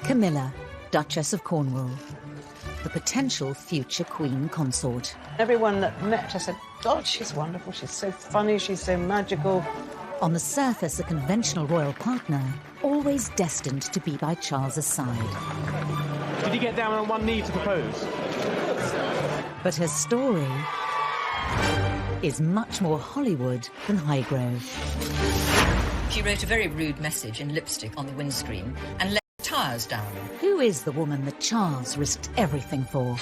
Camilla, Duchess of Cornwall, the potential future Queen Consort. Everyone that met her said, God, she's wonderful, she's so funny, she's so magical. On the surface, a conventional royal partner, always destined to be by Charles's side. Did he get down on one knee to propose? But her story is much more Hollywood than Highgrove. She wrote a very rude message in lipstick on the windscreen and let the tires down. Who is the woman that Charles risked everything for?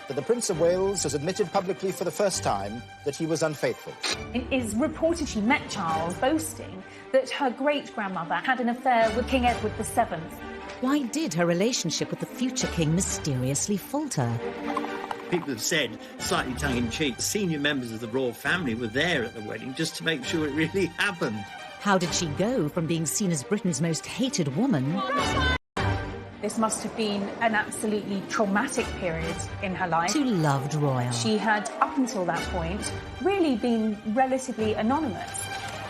But the Prince of Wales has admitted publicly for the first time that he was unfaithful. It is reported she met Charles, boasting that her great-grandmother had an affair with King Edward VII. Why did her relationship with the future king mysteriously falter? People have said, slightly tongue-in-cheek, senior members of the royal family were there at the wedding just to make sure it really happened. How did she go from being seen as Britain's most hated woman? This must have been an absolutely traumatic period in her life. To loved royal. She had, up until that point, really been relatively anonymous.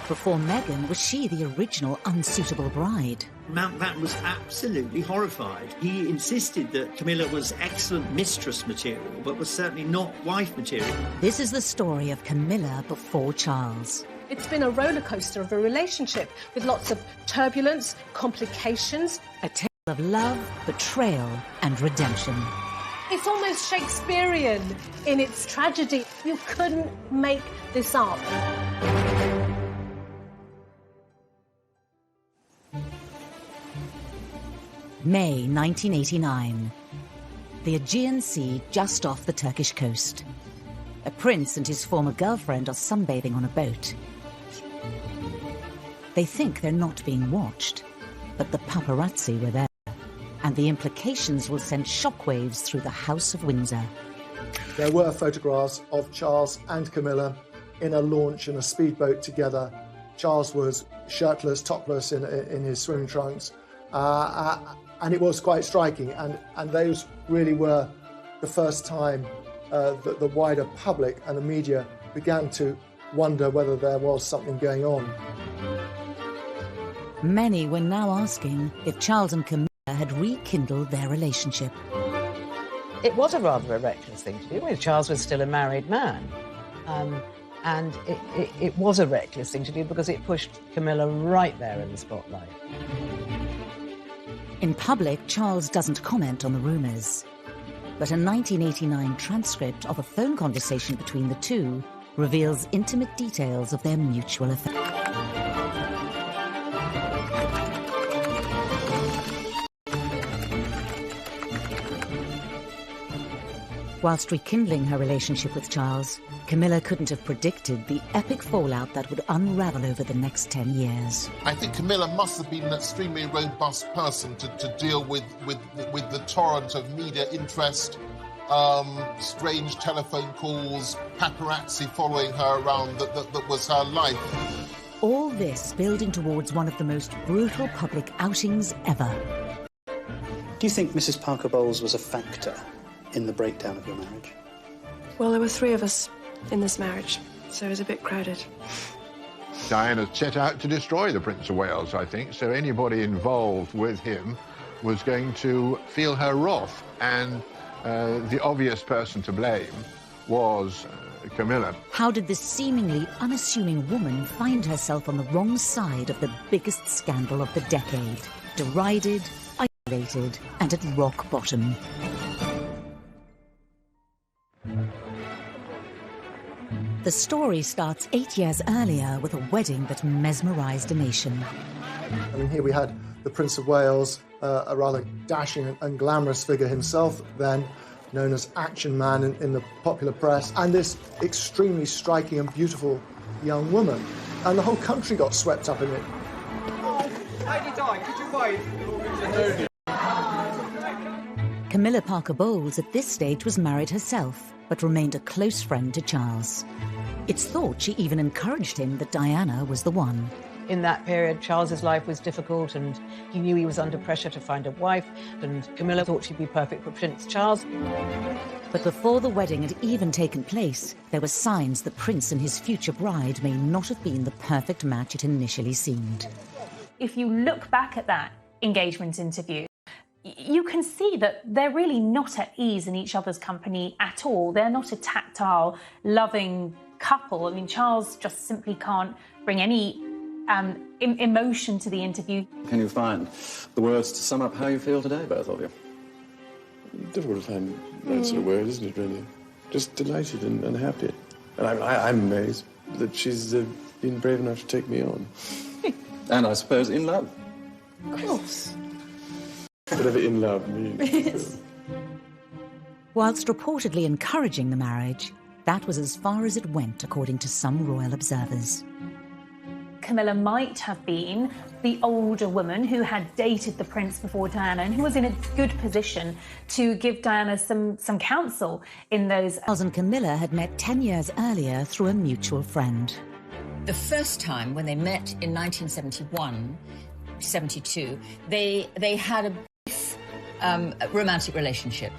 Before Meghan, was she the original unsuitable bride? Mountbatten was absolutely horrified. He insisted that Camilla was excellent mistress material, but was certainly not wife material. This is the story of Camilla before Charles. It's been a roller coaster of a relationship with lots of turbulence, complications. A tale of love, betrayal and redemption. It's almost Shakespearean in its tragedy. You couldn't make this up. May 1989. The Aegean Sea just off the Turkish coast. A prince and his former girlfriend are sunbathing on a boat. They think they're not being watched, but the paparazzi were there, and the implications will send shockwaves through the House of Windsor. There were photographs of Charles and Camilla in a launch in a speedboat together. Charles was shirtless, topless in his swimming trunks, and it was quite striking. And those really were the first time that the wider public and the media began to wonder whether there was something going on. Many were now asking if Charles and Camilla had rekindled their relationship. It was a rather reckless thing to do. Well, Charles was still a married man. And it was a reckless thing to do because it pushed Camilla right there in the spotlight. In public, Charles doesn't comment on the rumours. But a 1989 transcript of a phone conversation between the two reveals intimate details of their mutual affair. Whilst rekindling her relationship with Charles, Camilla couldn't have predicted the epic fallout that would unravel over the next 10 years. I think Camilla must have been an extremely robust person to deal with the torrent of media interest, strange telephone calls, paparazzi following her around that was her life. All this building towards one of the most brutal public outings ever. Do you think Mrs. Parker Bowles was a factor in the breakdown of your marriage? Well, there were 3 of us in this marriage, so it was a bit crowded. Diana set out to destroy the Prince of Wales, I think, so anybody involved with him was going to feel her wrath, and the obvious person to blame was Camilla. How did this seemingly unassuming woman find herself on the wrong side of the biggest scandal of the decade? Derided, isolated, and at rock bottom. The story starts 8 years earlier with a wedding that mesmerised a nation. I mean, here we had the Prince of Wales, a rather dashing and glamorous figure himself, then known as Action Man in the popular press, and this extremely striking and beautiful young woman. And the whole country got swept up in it. Camilla Parker Bowles at this stage was married herself, but remained a close friend to Charles. It's thought she even encouraged him that Diana was the one. In that period, Charles's life was difficult and he knew he was under pressure to find a wife, and Camilla thought she'd be perfect for Prince Charles. But before the wedding had even taken place, there were signs the prince and his future bride may not have been the perfect match it initially seemed. If you look back at that engagement interview, you can see that they're really not at ease in each other's company at all. They're not a tactile, loving couple. I mean, Charles just simply can't bring any emotion to the interview. Can you find the words to sum up how you feel today, both of you? Difficult to find that sort of word, isn't it, really? Just delighted and happy. And I'm amazed that she's been brave enough to take me on. And I suppose in love. Of course. Whatever in love means. Whilst reportedly encouraging the marriage, that was as far as it went, according to some royal observers. Camilla might have been the older woman who had dated the prince before Diana and who was in a good position to give Diana some counsel in those... Charles and Camilla had met 10 years earlier through a mutual friend. The first time when they met in 1971, 72, they had a brief romantic relationship.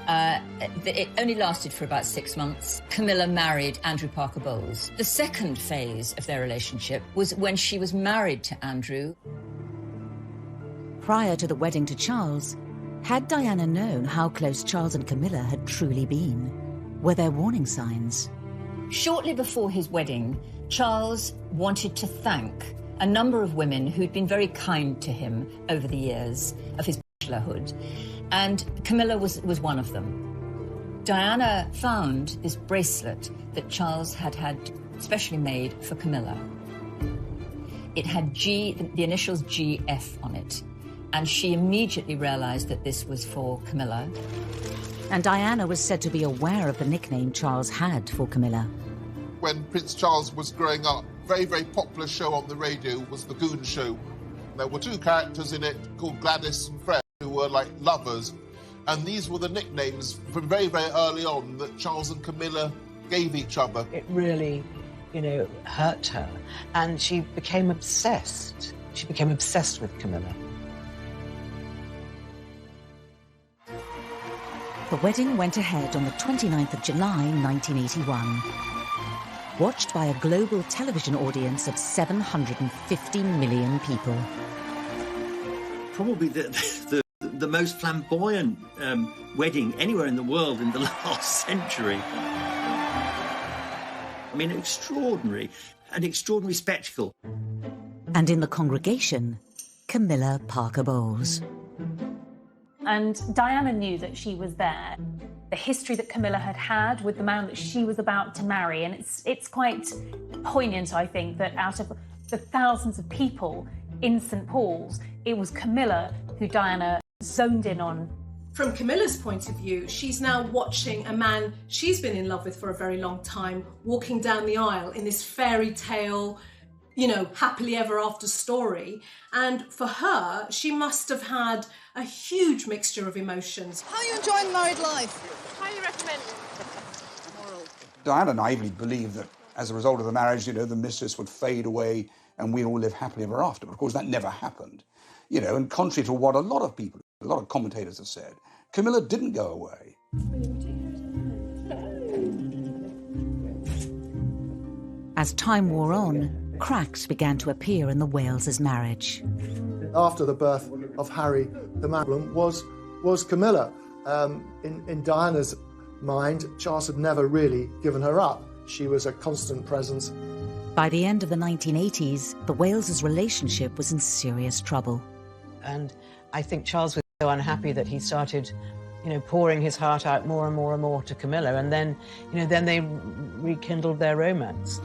It only lasted for about 6 months. Camilla married Andrew Parker Bowles. The second phase of their relationship was when she was married to Andrew. Prior to the wedding to Charles, had Diana known how close Charles and Camilla had truly been? Were there warning signs? Shortly before his wedding, Charles wanted to thank a number of women who'd been very kind to him over the years of his bachelorhood. And Camilla was one of them. Diana found this bracelet that Charles had specially made for Camilla. It had the initials GF on it, and she immediately realised that this was for Camilla. And Diana was said to be aware of the nickname Charles had for Camilla. When Prince Charles was growing up, very, very popular show on the radio was The Goon Show. There were 2 characters in it called Gladys and Fred, who were like lovers, and these were the nicknames from very, very early on that Charles and Camilla gave each other. It really, hurt her, and she became obsessed. She became obsessed with Camilla. The wedding went ahead on the 29th of July, 1981. Watched by a global television audience of 750 million people. Probably the most flamboyant wedding anywhere in the world in the last century. I mean, an extraordinary spectacle. And in the congregation, Camilla Parker Bowles. And Diana knew that she was there. The history that Camilla had with the man that she was about to marry. And it's quite poignant, I think, that out of the thousands of people in St. Paul's, it was Camilla who Diana zoned in on. From Camilla's point of view, she's now watching a man she's been in love with for a very long time, walking down the aisle in this fairy tale, happily ever after story. And for her, she must have had a huge mixture of emotions. How are you enjoying married life? Highly recommend. Diana naively believed that as a result of the marriage, the mistress would fade away and we'd all live happily ever after. But of course, that never happened. And contrary to what a lot of commentators have said, Camilla didn't go away. As time wore on, cracks began to appear in the Wales's marriage. After the birth of Harry, the problem was Camilla. In Diana's mind, Charles had never really given her up. She was a constant presence. By the end of the 1980s, the Wales's relationship was in serious trouble. And I think Charles was so unhappy that he started, pouring his heart out more and more and more to Camilla. And then, then they rekindled their romance.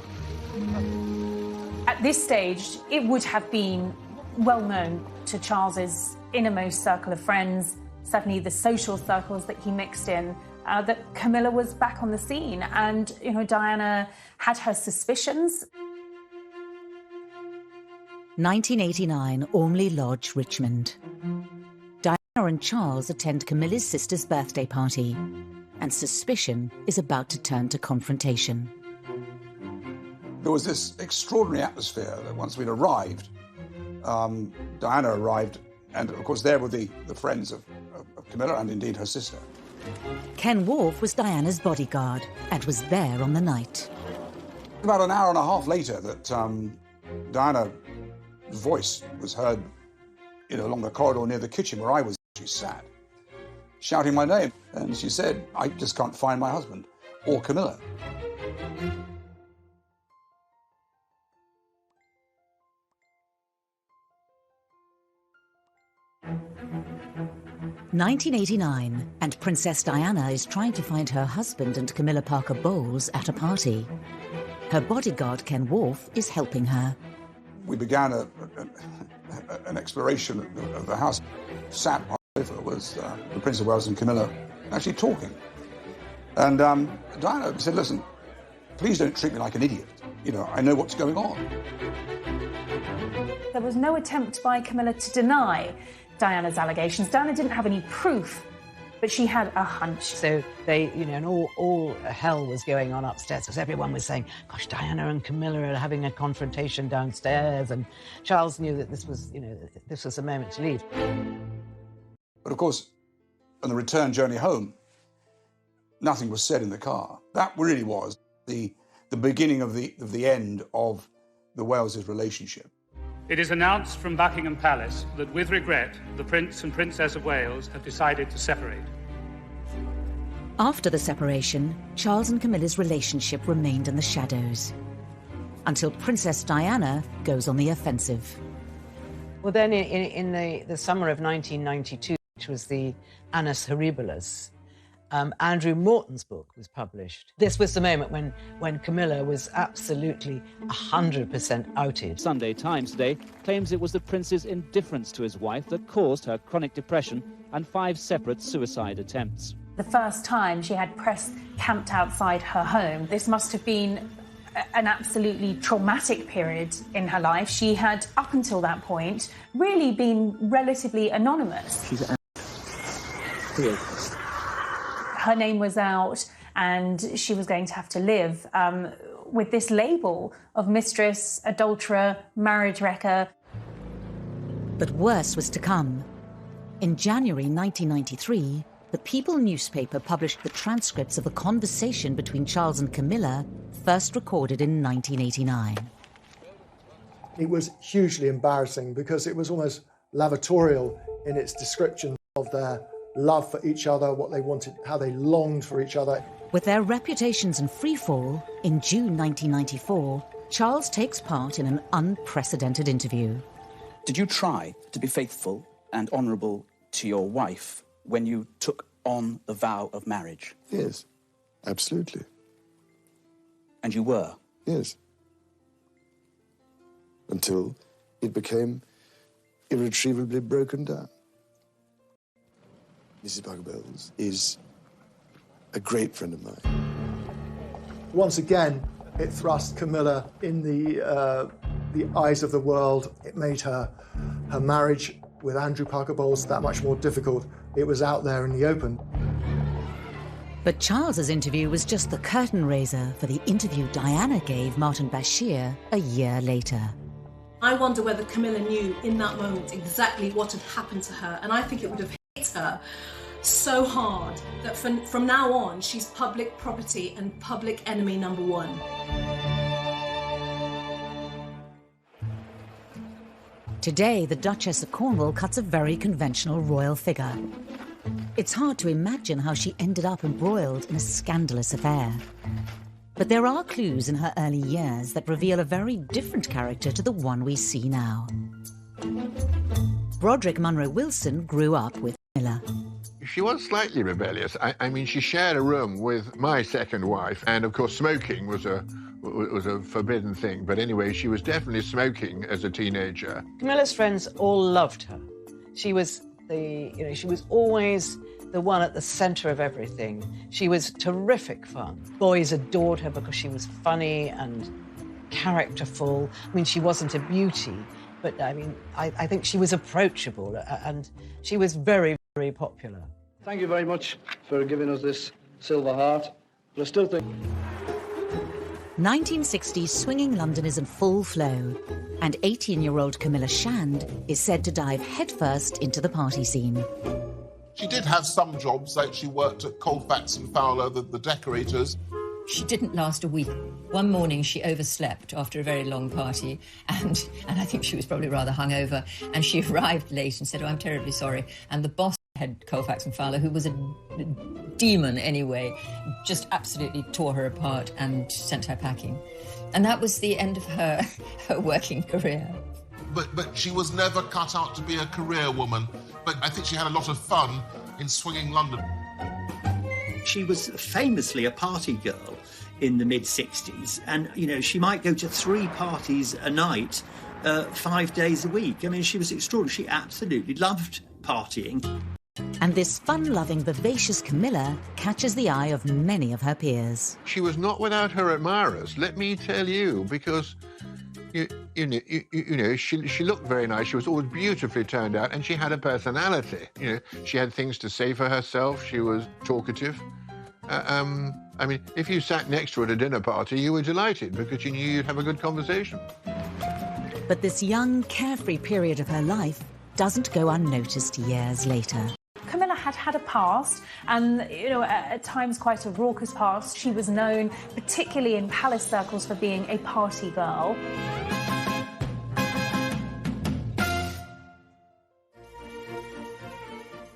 At this stage, it would have been well known to Charles's innermost circle of friends, certainly the social circles that he mixed in, that Camilla was back on the scene. And, Diana had her suspicions. 1989, Ormley Lodge, Richmond. Diana and Charles attend Camilla's sister's birthday party, and suspicion is about to turn to confrontation. There was this extraordinary atmosphere that once we'd arrived, Diana arrived, and of course there were the friends of Camilla and indeed her sister. Ken Wharf was Diana's bodyguard and was there on the night. About an hour and a half later that Diana's voice was heard along the corridor near the kitchen where I was. She sat, shouting my name, and she said, I just can't find my husband, or Camilla. (1989), and Princess Diana is trying to find her husband and Camilla Parker Bowles at a party. Her bodyguard, Ken Worf, is helping her. We began an exploration of the house. Sat on the sofa was the Prince of Wales and Camilla actually talking. And Diana said, listen, please don't treat me like an idiot. You know, I know what's going on. There was no attempt by Camilla to deny Diana's allegations. Diana didn't have any proof, but she had a hunch. So they, you know, and all hell was going on upstairs because everyone was saying, gosh, Diana and Camilla are having a confrontation downstairs. And Charles knew that this was, you know, this was the moment to leave. But of course, on the return journey home, nothing was said in the car. That really was the beginning of the end of the Wales' relationship. It is announced from Buckingham Palace that, with regret, the Prince and Princess of Wales have decided to separate. After the separation, Charles and Camilla's relationship remained in the shadows, until Princess Diana goes on the offensive. Well, then in the summer of 1992, which was the Annus Horribilis, Andrew Morton's book was published. This was the moment when Camilla was absolutely 100% outed. Sunday Times today claims it was the prince's indifference to his wife that caused her chronic depression and 5 separate suicide attempts. The first time she had press camped outside her home, this must have been an absolutely traumatic period in her life. She had, up until that point, really been relatively anonymous. Her name was out, and she was going to have to live with this label of mistress, adulterer, marriage wrecker. But worse was to come. In January 1993, the People newspaper published the transcripts of a conversation between Charles and Camilla, first recorded in 1989. It was hugely embarrassing because it was almost lavatorial in its description of their love for each other, what they wanted, how they longed for each other. With their reputations in freefall, in June 1994, Charles takes part in an unprecedented interview. Did you try to be faithful and honourable to your wife when you took on the vow of marriage? Yes, absolutely. And you were? Yes. Until it became irretrievably broken down. Mrs. Parker Bowles is a great friend of mine. Once again, it thrust Camilla in the eyes of the world. It made her marriage with Andrew Parker Bowles that much more difficult. It was out there in the open. But Charles's interview was just the curtain raiser for the interview Diana gave Martin Bashir a year later. I wonder whether Camilla knew in that moment exactly what had happened to her, and I think it would have hit her so hard that from now on she's public property and public enemy number one. Today, the Duchess of Cornwall cuts a very conventional royal figure. It's hard to imagine how she ended up embroiled in a scandalous affair. But there are clues in her early years that reveal a very different character to the one we see now. Broderick Munro Wilson grew up with Camilla. She was slightly rebellious. I mean, she shared a room with my second wife, and of course smoking was a forbidden thing. But anyway, she was definitely smoking as a teenager. Camilla's friends all loved her. She was she was always the one at the centre of everything. She was terrific fun. Boys adored her because she was funny and characterful. I mean, she wasn't a beauty, but I mean, I think she was approachable, and she was very, very popular. Thank you very much for giving us this Silver Heart, but I still think... 1960s swinging London is in full flow, and 18-year-old Camilla Shand is said to dive headfirst into the party scene. She did have some jobs, like she worked at Colfax and Fowler, the decorators. She didn't last a week. One morning she overslept after a very long party, and I think she was probably rather hungover, and she arrived late and said, "Oh, I'm terribly sorry." And the boss head Colfax and Fowler, who was a demon anyway, just absolutely tore her apart and sent her packing. And that was the end of her working career. But she was never cut out to be a career woman. But I think she had a lot of fun in swinging London. She was famously a party girl in the mid-60s. And, you know, she might go to 3 parties a night, 5 days a week. I mean, she was extraordinary. She absolutely loved partying. And this fun-loving, vivacious Camilla catches the eye of many of her peers. She was not without her admirers, let me tell you, because you know, she looked very nice. She was always beautifully turned out, and she had a personality. You know, she had things to say for herself. She was talkative. I mean, if you sat next to her at a dinner party, you were delighted because you knew you'd have a good conversation. But this young, carefree period of her life doesn't go unnoticed years later. Camilla had had a past, and, you know, at times quite a raucous past. She was known, particularly in palace circles, for being a party girl.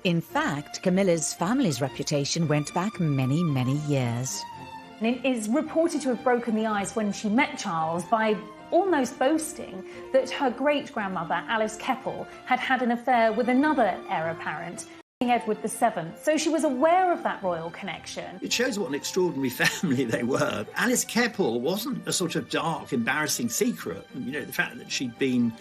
In fact, Camilla's family's reputation went back many, many years. And it is reported to have broken the ice when she met Charles by almost boasting that her great-grandmother, Alice Keppel, had had an affair with another heir apparent, King Edward VII. So she was aware of that royal connection. It shows what an extraordinary family they were. Alice Keppel wasn't a sort of dark, embarrassing secret. You know, the fact that she'd been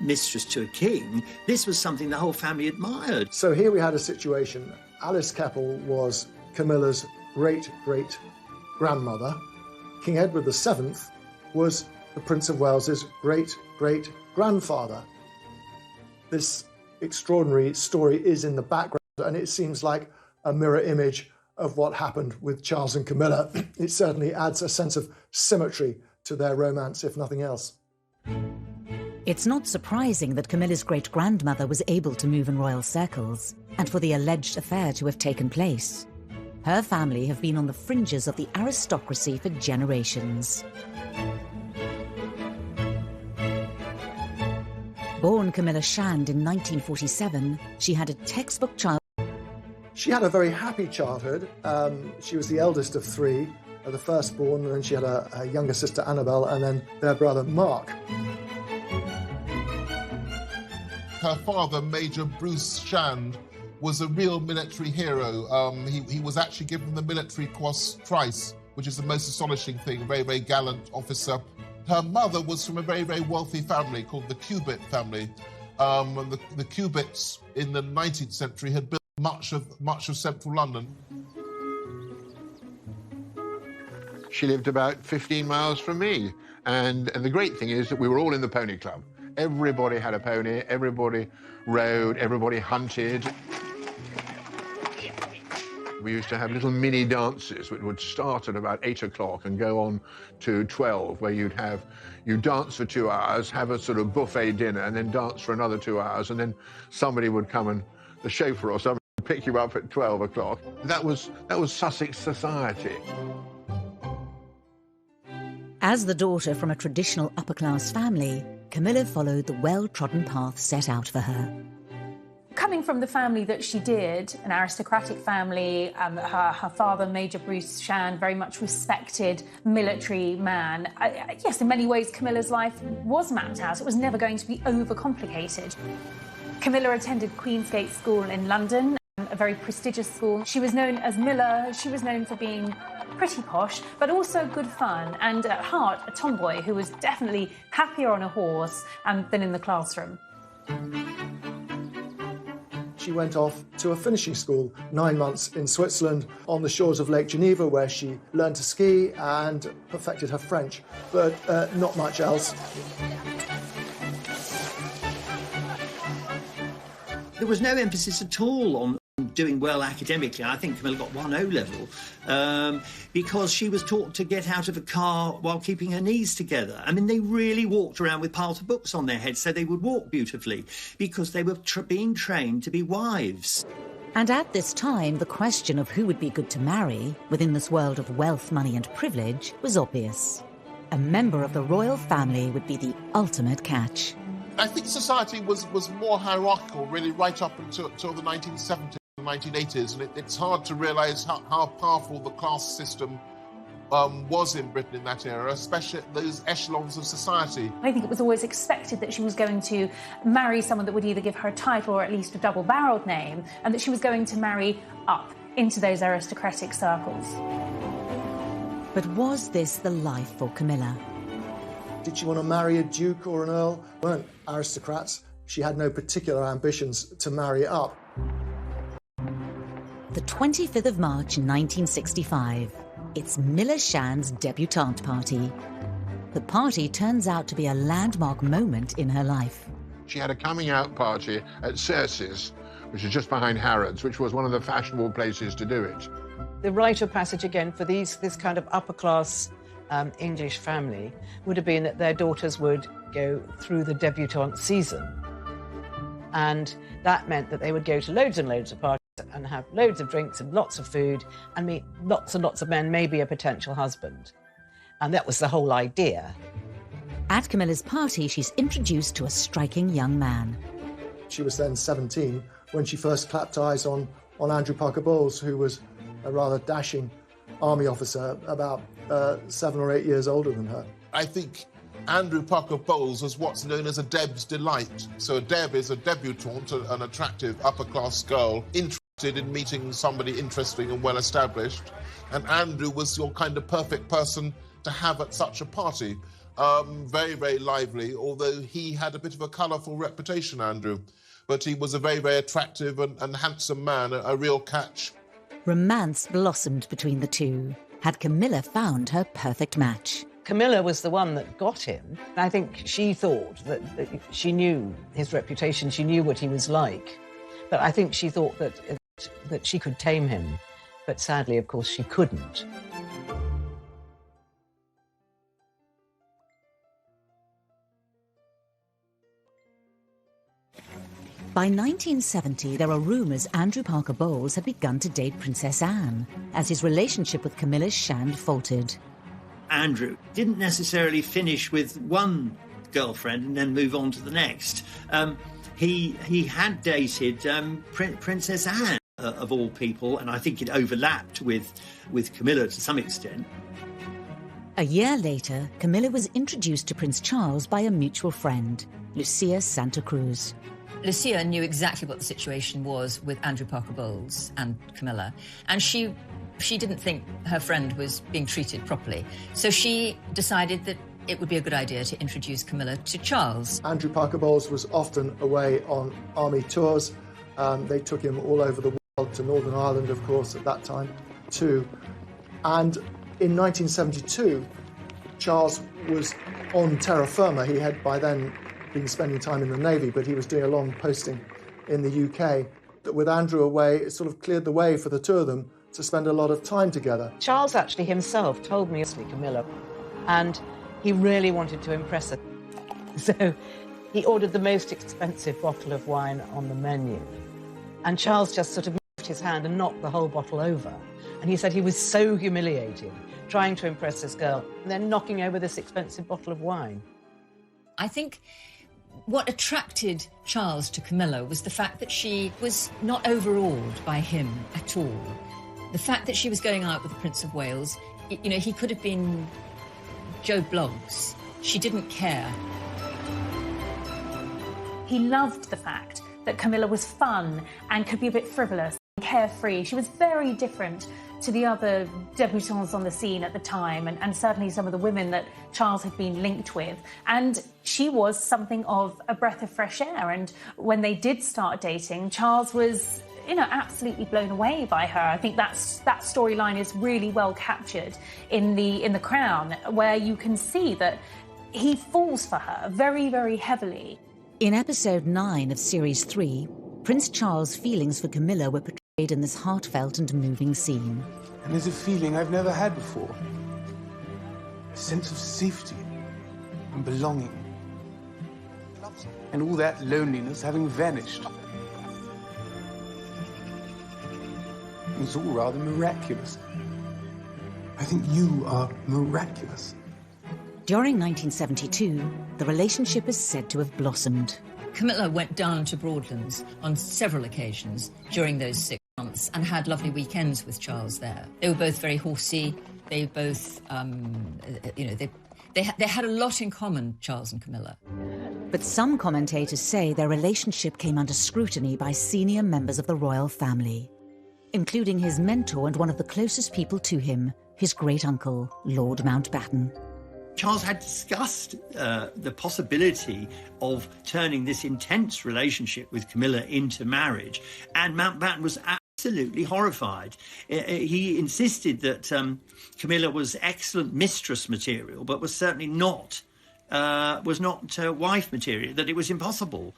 mistress to a king, this was something the whole family admired. So here we had a situation. Alice Keppel was Camilla's great-great-grandmother. King Edward VII was the Prince of Wales's great-great-grandfather. This extraordinary story is in the background, and it seems like a mirror image of what happened with Charles and Camilla. It certainly adds a sense of symmetry to their romance, if nothing else. It's not surprising that Camilla's great-grandmother was able to move in royal circles, and for the alleged affair to have taken place. Her family have been on the fringes of the aristocracy for generations. Born Camilla Shand in 1947, she had a textbook childhood. She had a very happy childhood. She was the eldest of 3, the firstborn, and then she had a younger sister, Annabelle, and then their brother, Mark. Her father, Major Bruce Shand, was a real military hero. He was actually given the Military Cross thrice, which is the most astonishing thing, a very, very gallant officer. Her mother was from a very, very wealthy family called the Cubitt family. And the Cubitts in the 19th century had built much of central London. She lived about 15 miles from me. And the great thing is that we were all in the pony club. Everybody had a pony, everybody rode, everybody hunted. We used to have little mini dances which would start at about 8 o'clock and go on to 12, where you'd dance for 2 hours, have a sort of buffet dinner, and then dance for another 2 hours, and then somebody would come, and the chauffeur or somebody would pick you up at 12 o'clock. That was Sussex society. As the daughter from a traditional upper-class family, Camilla followed the well-trodden path set out for her. Coming from the family that she did, an aristocratic family, her father, Major Bruce Shand, very much respected military man. Yes, in many ways, Camilla's life was mapped out. It was never going to be overcomplicated. Camilla attended Queensgate School in London, a very prestigious school. She was known as Miller. She was known for being pretty posh, but also good fun, and at heart, a tomboy who was definitely happier on a horse than in the classroom. She went off to a finishing school, 9 months in Switzerland, on the shores of Lake Geneva, where she learned to ski and perfected her French, but not much else. There was no emphasis at all on doing well academically. I think Camilla got 1 O-level because she was taught to get out of a car while keeping her knees together. I mean, they really walked around with piles of books on their heads so they would walk beautifully because they were being trained to be wives. And at this time, the question of who would be good to marry within this world of wealth, money and privilege was obvious. A member of the royal family would be the ultimate catch. I think society was more hierarchical, really, right up until the 1970s. 1980s, and it's hard to realise how powerful the class system was in Britain in that era, especially at those echelons of society. I think it was always expected that she was going to marry someone that would either give her a title or at least a double-barrelled name, and that she was going to marry up into those aristocratic circles. But was this the life for Camilla? Did she want to marry a duke or an earl? Weren't aristocrats. She had no particular ambitions to marry up. The 25th of March 1965. It's Milla Shand's debutante party. The party turns out to be a landmark moment in her life. She had a coming-out party at Cersei's, which is just behind Harrods, which was one of the fashionable places to do it. The rite of passage, again, for this kind of upper-class English family would have been that their daughters would go through the debutante season. And that meant that they would go to loads and loads of parties and have loads of drinks and lots of food and meet lots and lots of men, maybe a potential husband. And that was the whole idea. At Camilla's party, she's introduced to a striking young man. She was then 17 when she first clapped eyes on Andrew Parker Bowles, who was a rather dashing army officer, about 7 or 8 years older than her. I think Andrew Parker Bowles was what's known as a Deb's delight. So a Deb is a debutante, an attractive upper-class girl, interested in meeting somebody interesting and well-established. And Andrew was your kind of perfect person to have at such a party. Very, very lively, although he had a bit of a colourful reputation, Andrew. But he was a very, very attractive and handsome man, a real catch. Romance blossomed between the two. Had Camilla found her perfect match? Camilla was the one that got him. I think she thought that she knew his reputation, she knew what he was like. But I think she thought that she could tame him. But sadly, of course, she couldn't. By 1970, there are rumours Andrew Parker Bowles had begun to date Princess Anne, as his relationship with Camilla Shand faltered. Andrew didn't necessarily finish with one girlfriend and then move on to the next. He had dated Princess Anne, of all people, and I think it overlapped with Camilla to some extent. A year later, Camilla was introduced to Prince Charles by a mutual friend, Lucia Santa Cruz. Lucia knew exactly what the situation was with Andrew Parker Bowles and Camilla, and she didn't think her friend was being treated properly. So she decided that it would be a good idea to introduce Camilla to Charles. Andrew Parker Bowles was often away on army tours. They took him all over the world, to Northern Ireland, of course, at that time, too. And in 1972, Charles was on terra firma. He had by then been spending time in the Navy, but he was doing a long posting in the UK. With Andrew away, it sort of cleared the way for the two of them to spend a lot of time together. Charles actually himself told me, Camilla, and he really wanted to impress her. So he ordered the most expensive bottle of wine on the menu. And Charles just sort of moved his hand and knocked the whole bottle over. And he said he was so humiliated trying to impress this girl and then knocking over this expensive bottle of wine. I think what attracted Charles to Camilla was the fact that she was not overawed by him at all. The fact that she was going out with the Prince of Wales, you know, he could have been Joe Bloggs. She didn't care. He loved the fact that Camilla was fun and could be a bit frivolous and carefree. She was very different to the other debutantes on the scene at the time, and certainly some of the women that Charles had been linked with. And she was something of a breath of fresh air. And when they did start dating, Charles was, you know, absolutely blown away by her. I think that storyline is really well captured in the Crown, where you can see that he falls for her very, very heavily. In episode 9 of series 3, Prince Charles' feelings for Camilla were portrayed in this heartfelt and moving scene. And there's a feeling I've never had before. A sense of safety and belonging. And all that loneliness having vanished. It was all rather miraculous. I think you are miraculous. During 1972, the relationship is said to have blossomed. Camilla went down to Broadlands on several occasions during those 6 months and had lovely weekends with Charles there. They were both very horsey. They both, they had a lot in common, Charles and Camilla. But some commentators say their relationship came under scrutiny by senior members of the royal family, including his mentor and one of the closest people to him, his great-uncle, Lord Mountbatten. Charles had discussed the possibility of turning this intense relationship with Camilla into marriage, and Mountbatten was absolutely horrified. He insisted that Camilla was excellent mistress material, but was certainly not wife material, that it was impossible.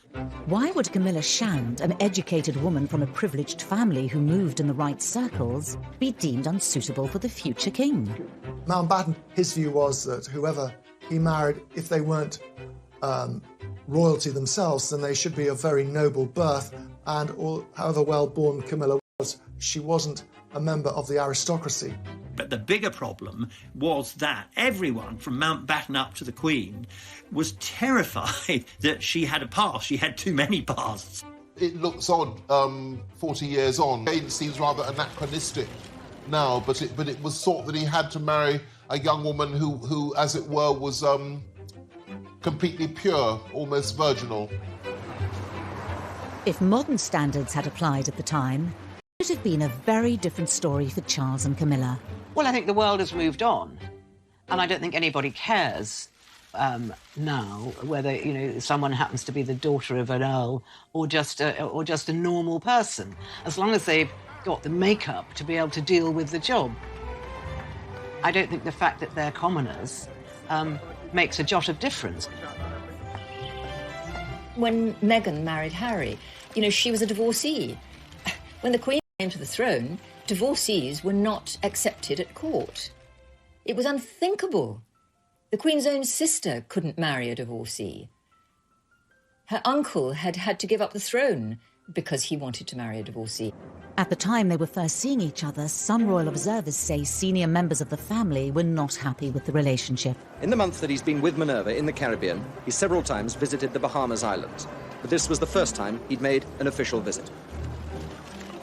Why would Camilla Shand, an educated woman from a privileged family who moved in the right circles, be deemed unsuitable for the future king? Mountbatten, his view was that whoever he married, if they weren't royalty themselves, then they should be of very noble birth, and however well-born Camilla was, she wasn't a member of the aristocracy. But the bigger problem was that everyone, from Mountbatten up to the Queen, was terrified that she had a past. She had too many pasts. It looks odd 40 years on. It seems rather anachronistic now, but it was thought that he had to marry a young woman who as it were, was completely pure, almost virginal. If modern standards had applied at the time, it would have been a very different story for Charles and Camilla. Well, I think the world has moved on, and I don't think anybody cares now whether someone happens to be the daughter of an earl or just a normal person, as long as they've got the makeup to be able to deal with the job. I don't think the fact that they're commoners makes a jot of difference. When Meghan married Harry, she was a divorcee. When the Queen came to the throne, divorcees were not accepted at court. It was unthinkable. The Queen's own sister couldn't marry a divorcee. Her uncle had had to give up the throne because he wanted to marry a divorcee. At the time they were first seeing each other, some royal observers say senior members of the family were not happy with the relationship. In the month that he's been with Minerva in the Caribbean, he several times visited the Bahamas Islands. But this was the first time he'd made an official visit.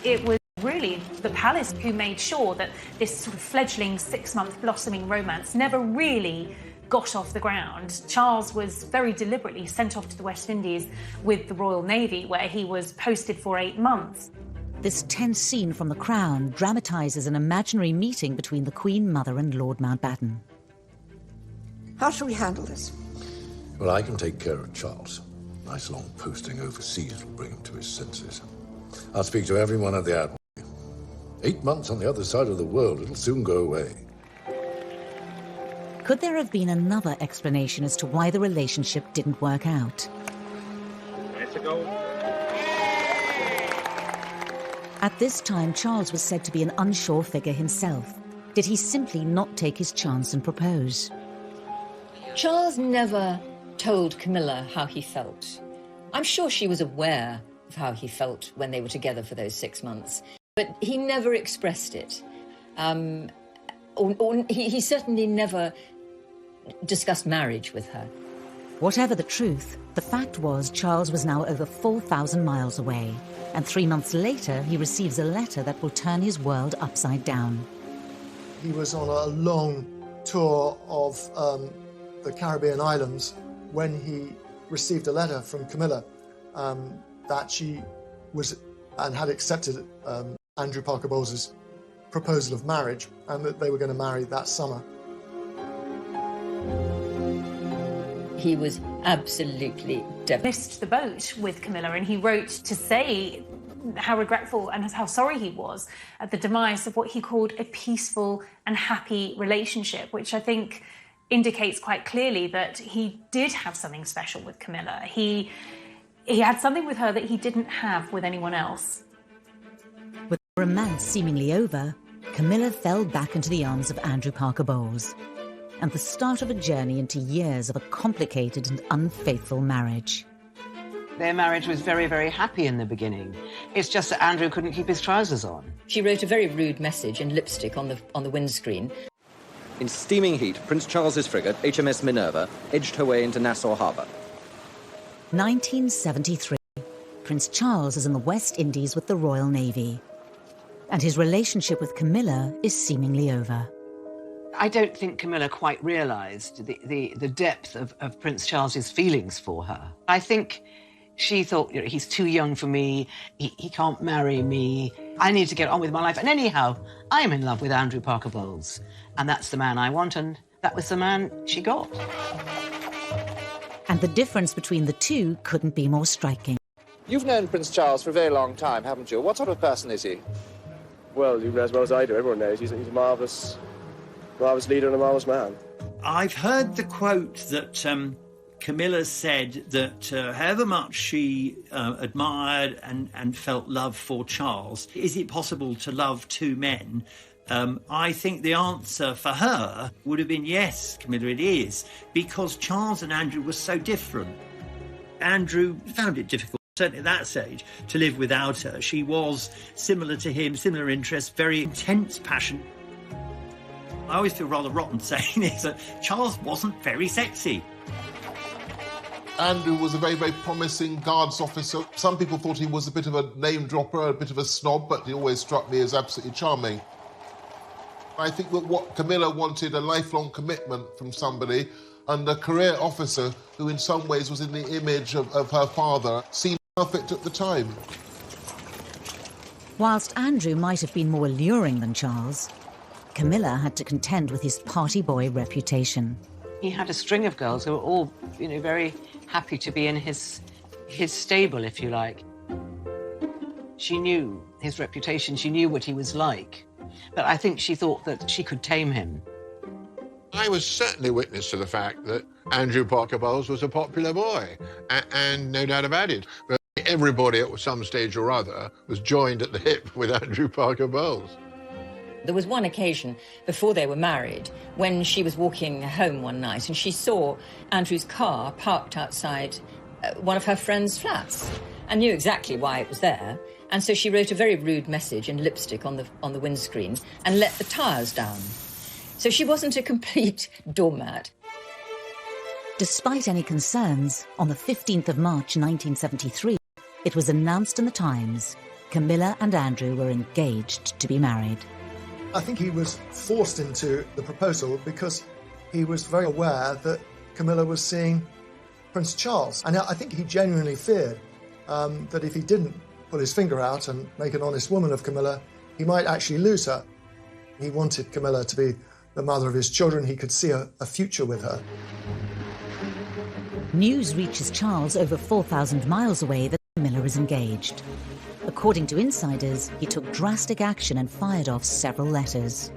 It was really the palace who made sure that this sort of fledgling 6-month blossoming romance never really got off the ground. Charles was very deliberately sent off to the West Indies with the Royal Navy, where he was posted for 8 months. This tense scene from The Crown dramatises an imaginary meeting between the Queen Mother and Lord Mountbatten. How shall we handle this? Well, I can take care of Charles. Nice long posting overseas will bring him to his senses. I'll speak to everyone at the Admiralty. 8 months on the other side of the world, it'll soon go away. Could there have been another explanation as to why the relationship didn't work out? At this time, Charles was said to be an unsure figure himself. Did he simply not take his chance and propose? Charles never told Camilla how he felt. I'm sure she was aware of how he felt when they were together for those 6 months, but he never expressed it. He certainly never discussed marriage with her. Whatever the truth, the fact was Charles was now over 4,000 miles away, and 3 months later he receives a letter that will turn his world upside down. He was on a long tour of the Caribbean islands when he received a letter from Camilla that she was and had accepted Andrew Parker Bowles's proposal of marriage, and that they were going to marry that summer. He was absolutely devastated. Missed the boat with Camilla, and he wrote to say how regretful and how sorry he was at the demise of what he called a peaceful and happy relationship, which I think indicates quite clearly that he did have something special with Camilla. He had something with her that he didn't have with anyone else. With the romance seemingly over, Camilla fell back into the arms of Andrew Parker Bowles, and the start of a journey into years of a complicated and unfaithful marriage. Their marriage was very, very happy in the beginning. It's just that Andrew couldn't keep his trousers on. She wrote a very rude message in lipstick on the windscreen. In steaming heat, Prince Charles's frigate, HMS Minerva, edged her way into Nassau Harbour. 1973. Prince Charles is in the West Indies with the Royal Navy. and his relationship with Camilla is seemingly over. I don't think Camilla quite realised the depth of Prince Charles's feelings for her. I think she thought, he's too young for me, he can't marry me, I need to get on with my life. And anyhow, I'm in love with Andrew Parker Bowles, and that's the man I want, and that was the man she got. And the difference between the two couldn't be more striking. You've known Prince Charles for a very long time, haven't you? What sort of person is he? Well, you know as well as I do. Everyone knows he's a marvellous leader and a marvellous man. I've heard the quote that Camilla said that however much she admired and felt love for Charles, is it possible to love two men? I think the answer for her would have been yes, Camilla, it is, because Charles and Andrew were so different. Andrew found it difficult, certainly at that stage, to live without her. She was similar to him, similar interests, very intense passion. I always feel rather rotten saying this, that Charles wasn't very sexy. Andrew was a very, very promising guards officer. Some people thought he was a bit of a name dropper, a bit of a snob, but he always struck me as absolutely charming. I think that what Camilla wanted, a lifelong commitment from somebody, and a career officer who in some ways was in the image of her father, seemed perfect at the time. Whilst Andrew might have been more alluring than Charles, Camilla had to contend with his party boy reputation. He had a string of girls who were all, very happy to be in his stable, if you like. She knew his reputation, she knew what he was like, but I think she thought that she could tame him. I was certainly witness to the fact that Andrew Parker Bowles was a popular boy, and no doubt about it. But everybody at some stage or other was joined at the hip with Andrew Parker Bowles. There was one occasion before they were married when she was walking home one night and she saw Andrew's car parked outside one of her friend's flats and knew exactly why it was there. And so she wrote a very rude message in lipstick on the windscreen and let the tyres down. So she wasn't a complete doormat. Despite any concerns, on the 15th of March 1973, it was announced in the Times Camilla and Andrew were engaged to be married. I think he was forced into the proposal because he was very aware that Camilla was seeing Prince Charles. And I think he genuinely feared that if he didn't pull his finger out and make an honest woman of Camilla, he might actually lose her. He wanted Camilla to be the mother of his children. He could see a future with her. News reaches Charles over 4,000 miles away that Camilla is engaged. According to insiders, he took drastic action and fired off several letters.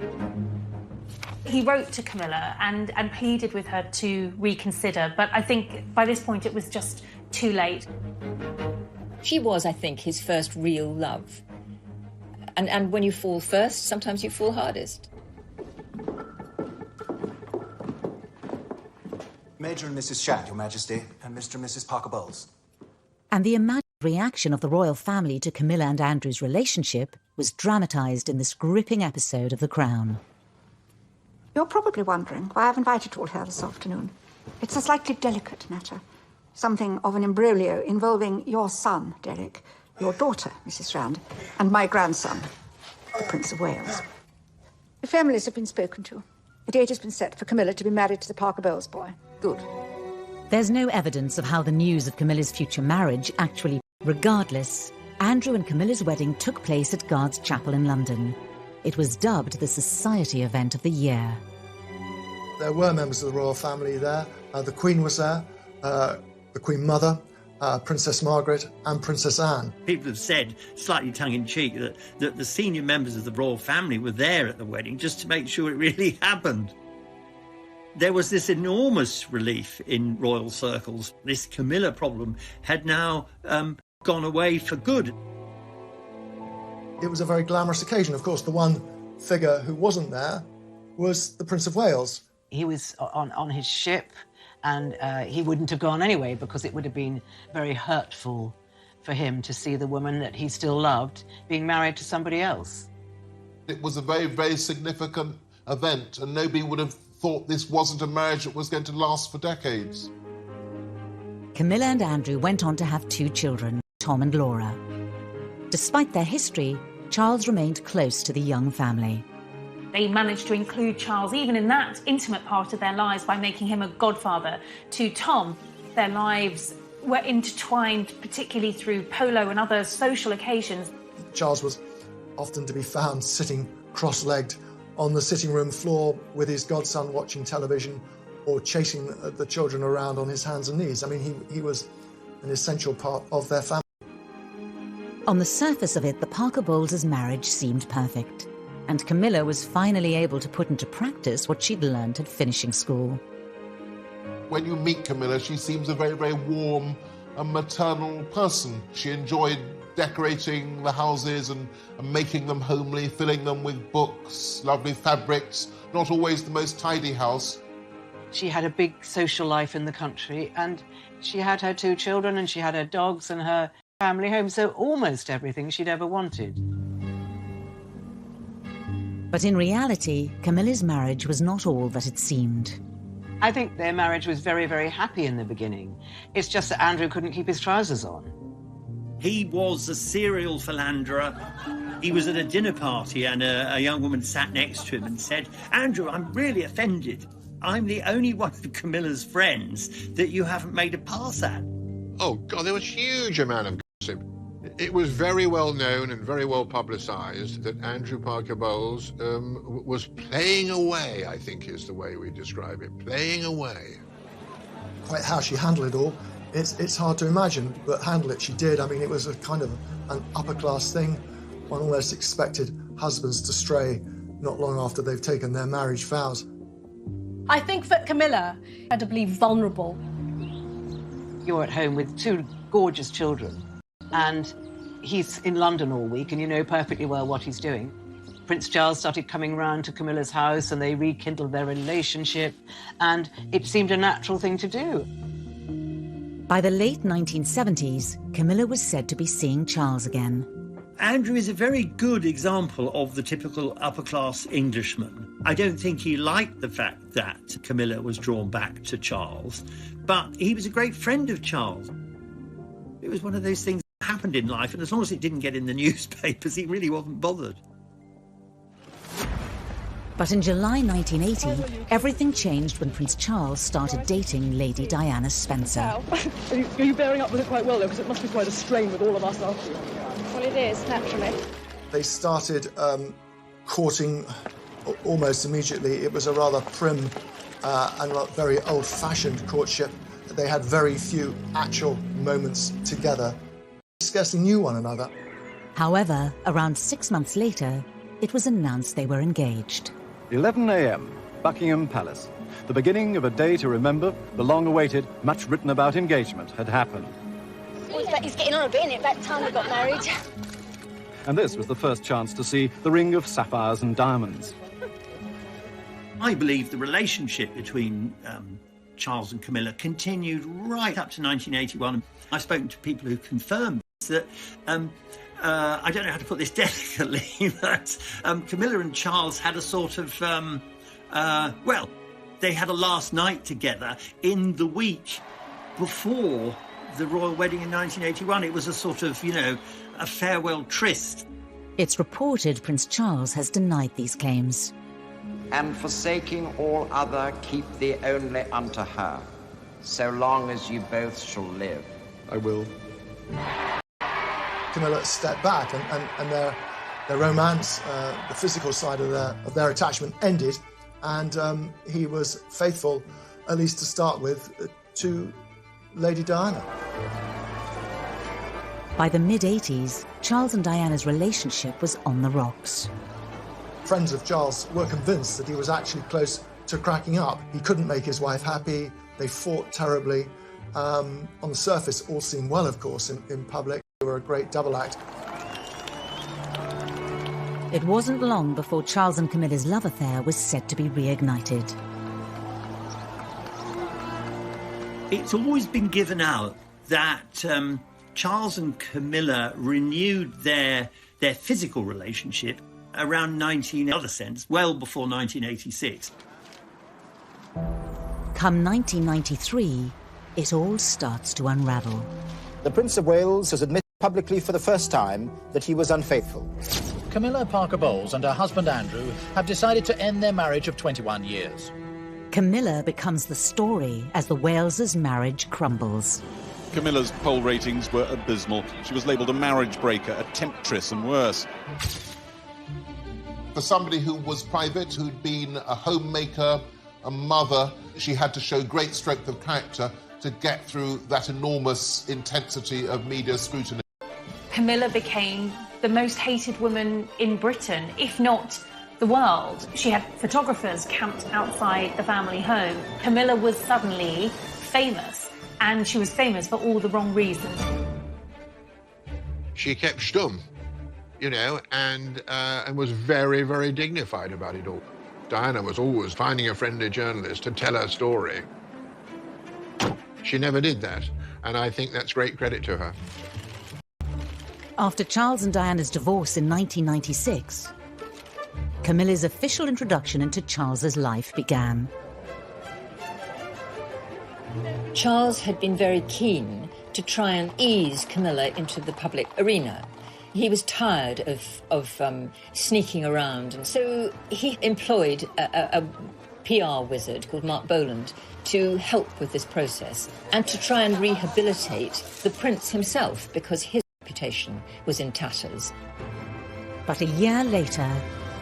He wrote to Camilla and pleaded with her to reconsider, but I think by this point it was just too late. She was, I think, his first real love. And when you fall first, sometimes you fall hardest. Major and Mrs. Shand, Your Majesty, and Mr. and Mrs. Parker Bowles. And the imagined reaction of the royal family to Camilla and Andrew's relationship was dramatised in this gripping episode of The Crown. You're probably wondering why I've invited you all here this afternoon. It's a slightly delicate matter. Something of an imbroglio involving your son, Derek, your daughter, Mrs. Shand, and my grandson, the Prince of Wales. The families have been spoken to. A date has been set for Camilla to be married to the Parker Bowles boy. Good. There's no evidence of how the news of Camilla's future marriage actually... Regardless, Andrew and Camilla's wedding took place at Guards Chapel in London. It was dubbed the Society Event of the Year. There were members of the royal family there. The Queen was there, the Queen Mother, Princess Margaret and Princess Anne. People have said, slightly tongue-in-cheek, that the senior members of the royal family were there at the wedding just to make sure it really happened. There was this enormous relief in royal circles. This Camilla problem had now gone away for good. It was a very glamorous occasion. Of course, the one figure who wasn't there was the Prince of Wales. He was on his ship, and he wouldn't have gone anyway because it would have been very hurtful for him to see the woman that he still loved being married to somebody else. It was a very, very significant event, and nobody would have thought this wasn't a marriage that was going to last for decades. Camilla and Andrew went on to have 2 children, Tom and Laura. Despite their history, Charles remained close to the young family. They managed to include Charles even in that intimate part of their lives by making him a godfather to Tom. Their lives were intertwined, particularly through polo and other social occasions. Charles was often to be found sitting cross-legged on the sitting room floor with his godson watching television or chasing the children around on his hands and knees. I mean, he was an essential part of their family. On the surface of it, the Parker Bowles' marriage seemed perfect, and Camilla was finally able to put into practice what she'd learned at finishing school. When you meet Camilla, she seems a very, very warm and maternal person. She enjoyed decorating the houses and making them homely, filling them with books, lovely fabrics, not always the most tidy house. She had a big social life in the country, and she had her 2 children, and she had her dogs and her family home, so almost everything she'd ever wanted. But in reality, Camilla's marriage was not all that it seemed. I think their marriage was very, very happy in the beginning. It's just that Andrew couldn't keep his trousers on. He was a serial philanderer. He was at a dinner party and a young woman sat next to him and said, "Andrew, I'm really offended. I'm the only one of Camilla's friends that you haven't made a pass at." Oh, God, there was a huge amount of gossip. It was very well known and very well publicised that Andrew Parker Bowles was playing away, I think is the way we describe it, playing away. Quite how she handled it all, it's hard to imagine, but handle it she did. I mean, it was a kind of an upper-class thing. One almost expected husbands to stray not long after they've taken their marriage vows. I think that Camilla, incredibly vulnerable. You're at home with 2 gorgeous children, and he's in London all week, and you know perfectly well what he's doing. Prince Charles started coming round to Camilla's house, and they rekindled their relationship, and it seemed a natural thing to do. By the late 1970s, Camilla was said to be seeing Charles again. Andrew is a very good example of the typical upper-class Englishman. I don't think he liked the fact that Camilla was drawn back to Charles, but he was a great friend of Charles. It was one of those things that happened in life, and as long as it didn't get in the newspapers, he really wasn't bothered. But in July 1980, everything changed when Prince Charles started dating Lady Diana Spencer. Are you bearing up with it quite well, though? Because it must be quite a strain with all of us after you. Well, it is, naturally. They started courting almost immediately. It was a rather prim and very old-fashioned courtship. They had very few actual moments together. They scarcely knew one another. However, around 6 months later, it was announced they were engaged. 11 a.m., Buckingham Palace. The beginning of a day to remember. The long-awaited, much written about engagement had happened. Well, he's getting on a bit, isn't it? About time we got married. And this was the first chance to see the ring of sapphires and diamonds. I believe the relationship between Charles and Camilla continued right up to 1981. I've spoken to people who confirm that, I don't know how to put this delicately, but Camilla and Charles had a sort of, well, they had a last night together in the week before the royal wedding in 1981. It was a sort of, you know, a farewell tryst. It's reported Prince Charles has denied these claims. And forsaking all other, keep thee only unto her, so long as you both shall live. I will. Camilla stepped back and their romance, the physical side of their attachment ended, and he was faithful, at least to start with, to Lady Diana. By the mid-80s, Charles and Diana's relationship was on the rocks. Friends of Charles were convinced that he was actually close to cracking up. He couldn't make his wife happy. They fought terribly. On the surface, all seemed well, of course, in public. They were a great double act. It wasn't long before Charles and Camilla's love affair was said to be reignited. It's always been given out that Charles and Camilla renewed their physical relationship around well before 1986. Come 1993, it all starts to unravel. The Prince of Wales has admitted publicly for the first time that he was unfaithful. Camilla Parker Bowles and her husband Andrew have decided to end their marriage of 21 years. Camilla becomes the story as the Wales's marriage crumbles. Camilla's poll ratings were abysmal. She was labelled a marriage breaker, a temptress and worse. For somebody who was private, who'd been a homemaker, a mother, she had to show great strength of character to get through that enormous intensity of media scrutiny. Camilla became the most hated woman in Britain, if not the world. She had photographers camped outside the family home. Camilla was suddenly famous, and she was famous for all the wrong reasons. She kept stum, you know, and was very, very dignified about it all. Diana was always finding a friendly journalist to tell her story. She never did that, and I think that's great credit to her. After Charles and Diana's divorce in 1996, Camilla's official introduction into Charles's life began. Charles had been very keen to try and ease Camilla into the public arena. He was tired of sneaking around, and so he employed a PR wizard called Mark Boland to help with this process and to try and rehabilitate the prince himself, because his reputation was in tatters. But a year later,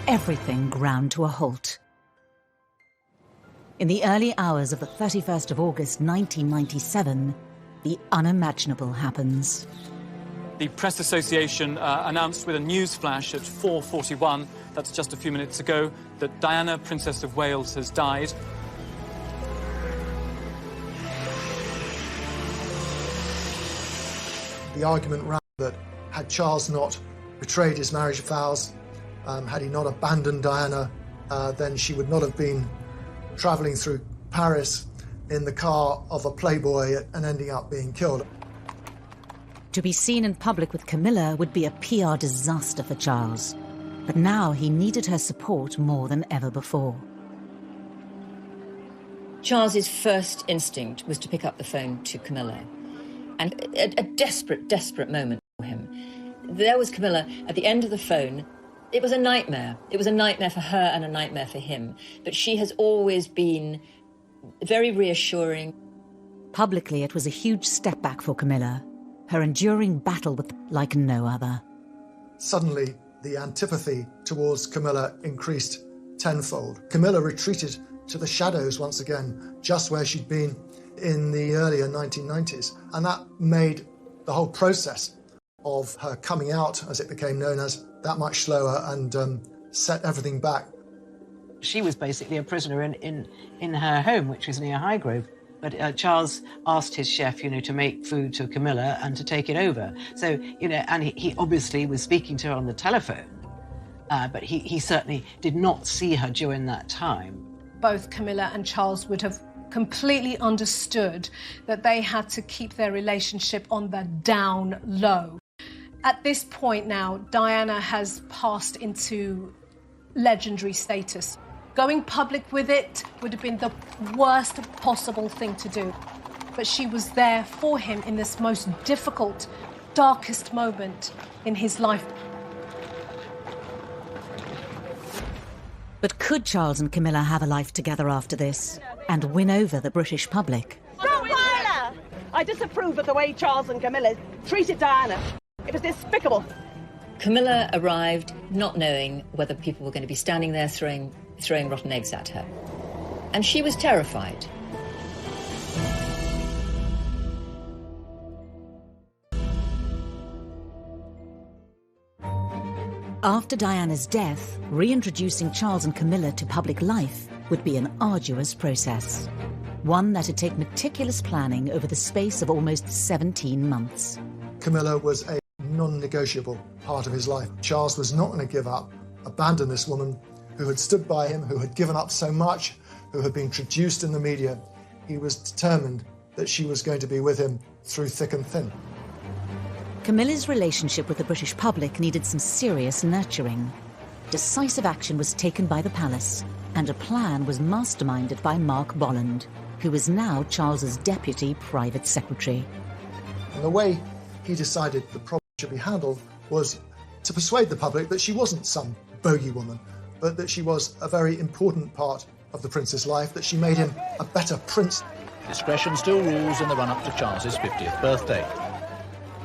everything ground to a halt. In the early hours of the 31st of August 1997, the unimaginable happens. The Press Association announced with a news flash at 4:41, that's just a few minutes ago, that Diana, Princess of Wales, has died. The argument ran that had Charles not betrayed his marriage vows, had he not abandoned Diana, then she would not have been travelling through Paris in the car of a playboy and ending up being killed. To be seen in public with Camilla would be a PR disaster for Charles. But now he needed her support more than ever before. Charles's first instinct was to pick up the phone to Camilla. And a desperate, desperate moment for him. There was Camilla at the end of the phone. It was a nightmare. It was a nightmare for her and a nightmare for him. But she has always been very reassuring. Publicly, it was a huge step back for Camilla. Her enduring battle with like no other. Suddenly, the antipathy towards Camilla increased tenfold. Camilla retreated to the shadows once again, just where she'd been in the earlier 1990s. And that made the whole process of her coming out, as it became known as, that much slower and set everything back. She was basically a prisoner in her home, which was near Highgrove. But Charles asked his chef, to make food to Camilla and to take it over. So, and he obviously was speaking to her on the telephone, but he certainly did not see her during that time. Both Camilla and Charles would have completely understood that they had to keep their relationship on the down low. At this point now, Diana has passed into legendary status. Going public with it would have been the worst possible thing to do. But she was there for him in this most difficult, darkest moment in his life. But could Charles and Camilla have a life together after this and win over the British public? Rottweiler! I disapprove of the way Charles and Camilla treated Diana. It was despicable. Camilla arrived not knowing whether people were going to be standing there throwing rotten eggs at her. And she was terrified. After Diana's death, reintroducing Charles and Camilla to public life would be an arduous process. One that'd take meticulous planning over the space of almost 17 months. Camilla was a non-negotiable part of his life. Charles was not going to give up, abandon this woman who had stood by him, who had given up so much, who had been traduced in the media. He was determined that she was going to be with him through thick and thin. Camilla's relationship with the British public needed some serious nurturing. Decisive action was taken by the palace, and a plan was masterminded by Mark Bolland, who was now Charles's deputy private secretary. And the way he decided the problem should be handled was to persuade the public that she wasn't some bogey woman, but that she was a very important part of the prince's life, that she made him a better prince. Discretion still rules in the run-up to Charles's 50th birthday.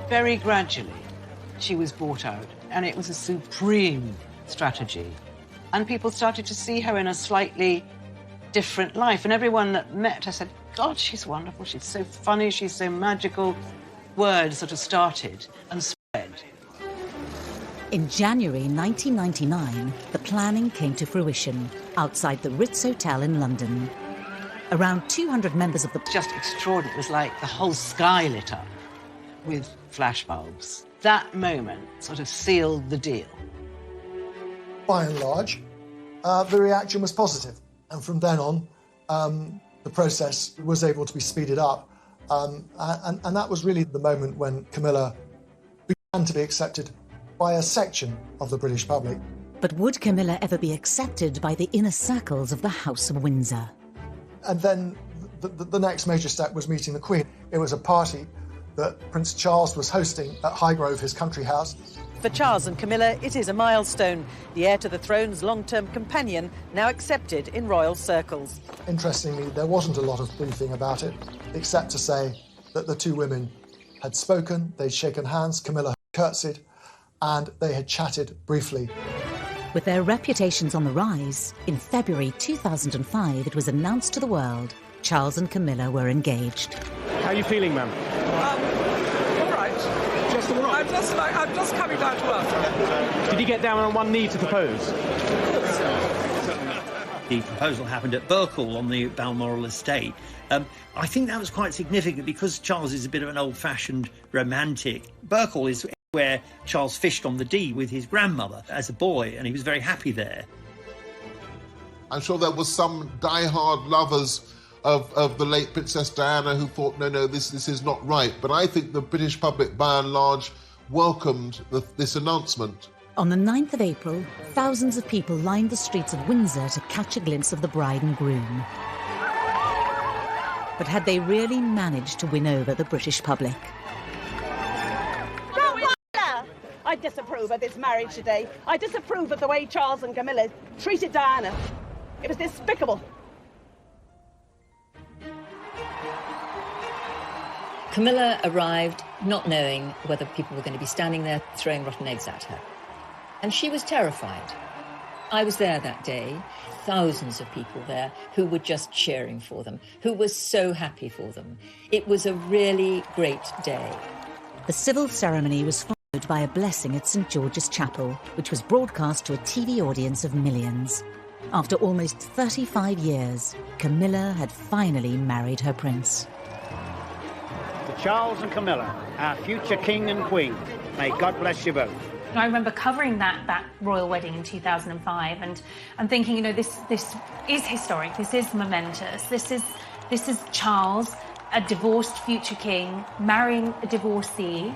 Very gradually, she was brought out, and it was a supreme strategy. And people started to see her in a slightly different life. And everyone that met her said, God, she's wonderful, she's so funny, she's so magical. Word sort of started and spread. In January 1999, the planning came to fruition outside the Ritz Hotel in London. Around 200 members of the... Just extraordinary. It was like the whole sky lit up with flashbulbs. That moment sort of sealed the deal. By and large, the reaction was positive. And from then on, the process was able to be speeded up. And that was really the moment when Camilla began to be accepted by a section of the British public. But would Camilla ever be accepted by the inner circles of the House of Windsor? And then the next major step was meeting the Queen. It was a party that Prince Charles was hosting at Highgrove, his country house. For Charles and Camilla, it is a milestone. The heir to the throne's long-term companion, now accepted in royal circles. Interestingly, there wasn't a lot of briefing about it, except to say that the two women had spoken, they'd shaken hands, Camilla had curtsied, and they had chatted briefly. With their reputations on the rise, in February 2005, it was announced to the world Charles and Camilla were engaged. How are you feeling, ma'am? All right. Just all right? I'm just coming down to earth. Did you get down on one knee to propose? The proposal happened at Burkle on the Balmoral estate. I think that was quite significant because Charles is a bit of an old-fashioned romantic. Burkle is where Charles fished on the Dee with his grandmother as a boy, and he was very happy there. I'm sure there was some die-hard lovers of the late Princess Diana who thought, no, this is not right. But I think the British public, by and large, welcomed this announcement. On the 9th of April, thousands of people lined the streets of Windsor to catch a glimpse of the bride and groom. But had they really managed to win over the British public? I disapprove of this marriage today. I disapprove of the way Charles and Camilla treated Diana. It was despicable. Camilla arrived not knowing whether people were going to be standing there throwing rotten eggs at her. And she was terrified. I was there that day, thousands of people there who were just cheering for them, who were so happy for them. It was a really great day. The civil ceremony was followed by a blessing at St. George's Chapel, which was broadcast to a TV audience of millions. After almost 35 years, Camilla had finally married her prince. To Charles and Camilla, our future king and queen, may God bless you both. I remember covering that royal wedding in 2005 and thinking, this is historic, this is momentous, this is Charles, a divorced future king, marrying a divorcee,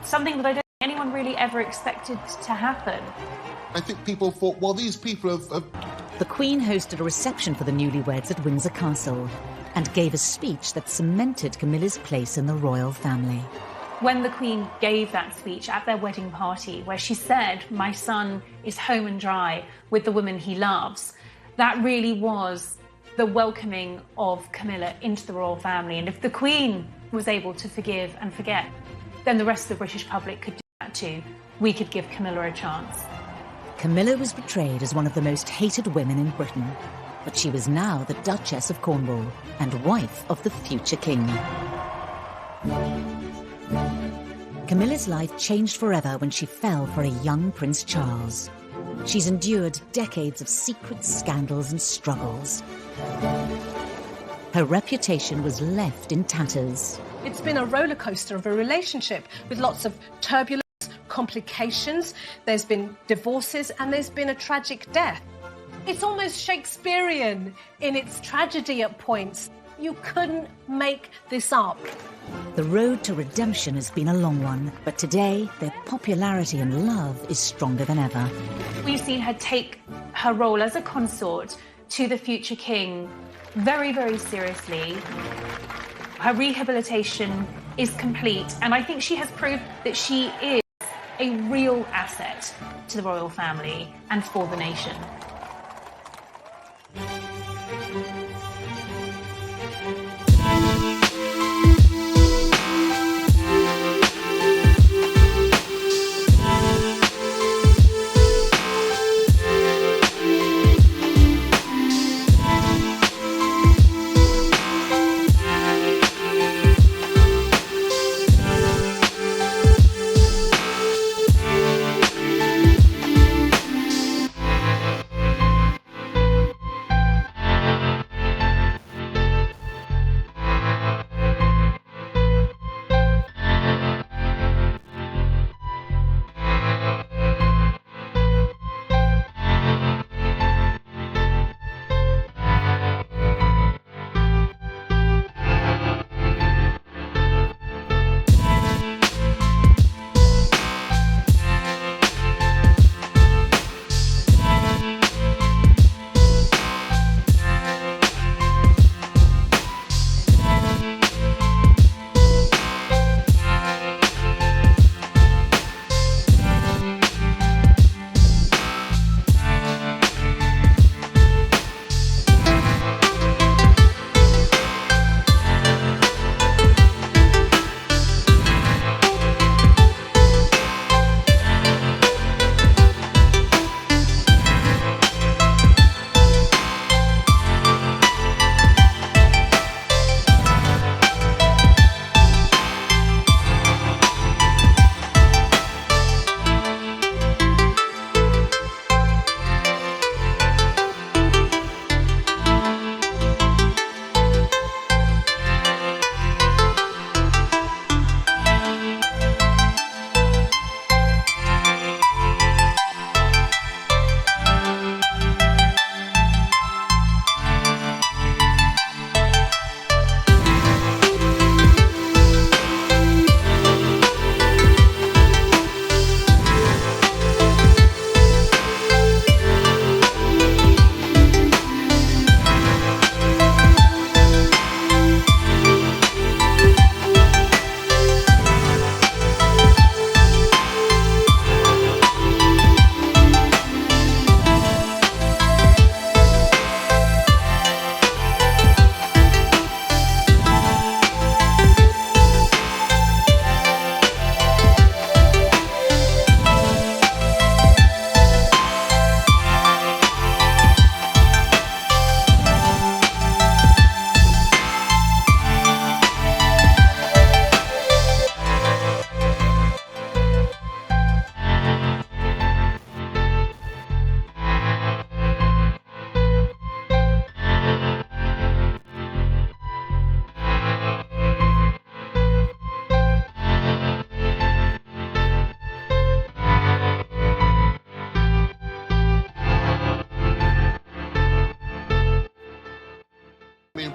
something that I don't think anyone really ever expected to happen. I think people thought, well, these people have... The Queen hosted a reception for the newlyweds at Windsor Castle and gave a speech that cemented Camilla's place in the royal family. When the Queen gave that speech at their wedding party, where she said, my son is home and dry with the woman he loves, that really was the welcoming of Camilla into the royal family. And if the Queen was able to forgive and forget, then the rest of the British public could do that too. We could give Camilla a chance. Camilla was portrayed as one of the most hated women in Britain, but she was now the Duchess of Cornwall and wife of the future king. Camilla's life changed forever when she fell for a young Prince Charles. She's endured decades of secret scandals and struggles. Her reputation was left in tatters. It's been a roller coaster of a relationship with lots of turbulence, complications. There's been divorces and there's been a tragic death. It's almost Shakespearean in its tragedy at points. You couldn't make this up. The road to redemption has been a long one, but today their popularity and love is stronger than ever. We've seen her take her role as a consort to the future king very, very seriously. Her rehabilitation is complete, and I think she has proved that she is a real asset to the royal family and for the nation.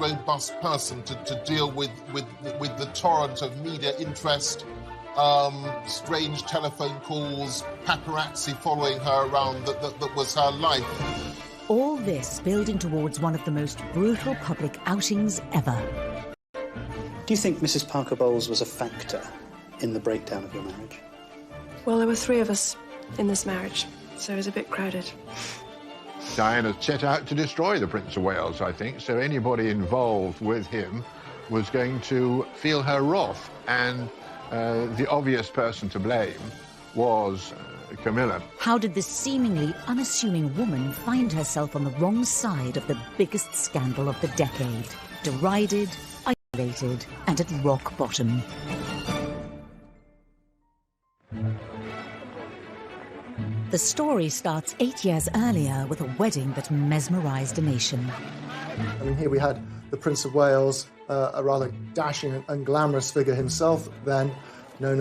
Robust person to deal with the torrent of media interest, strange telephone calls, paparazzi following her around that was her life. All this building towards one of the most brutal public outings ever. Do you think Mrs. Parker Bowles was a factor in the breakdown of your marriage? Well, there were 3 of us in this marriage, so it was a bit crowded. Diana set out to destroy the Prince of Wales, I think, so anybody involved with him was going to feel her wrath, and the obvious person to blame was Camilla. How did this seemingly unassuming woman find herself on the wrong side of the biggest scandal of the decade? Derided, isolated, and at rock bottom. The story starts 8 years earlier with a wedding that mesmerised a nation. I mean, here we had the Prince of Wales, a rather dashing and glamorous figure himself, then known as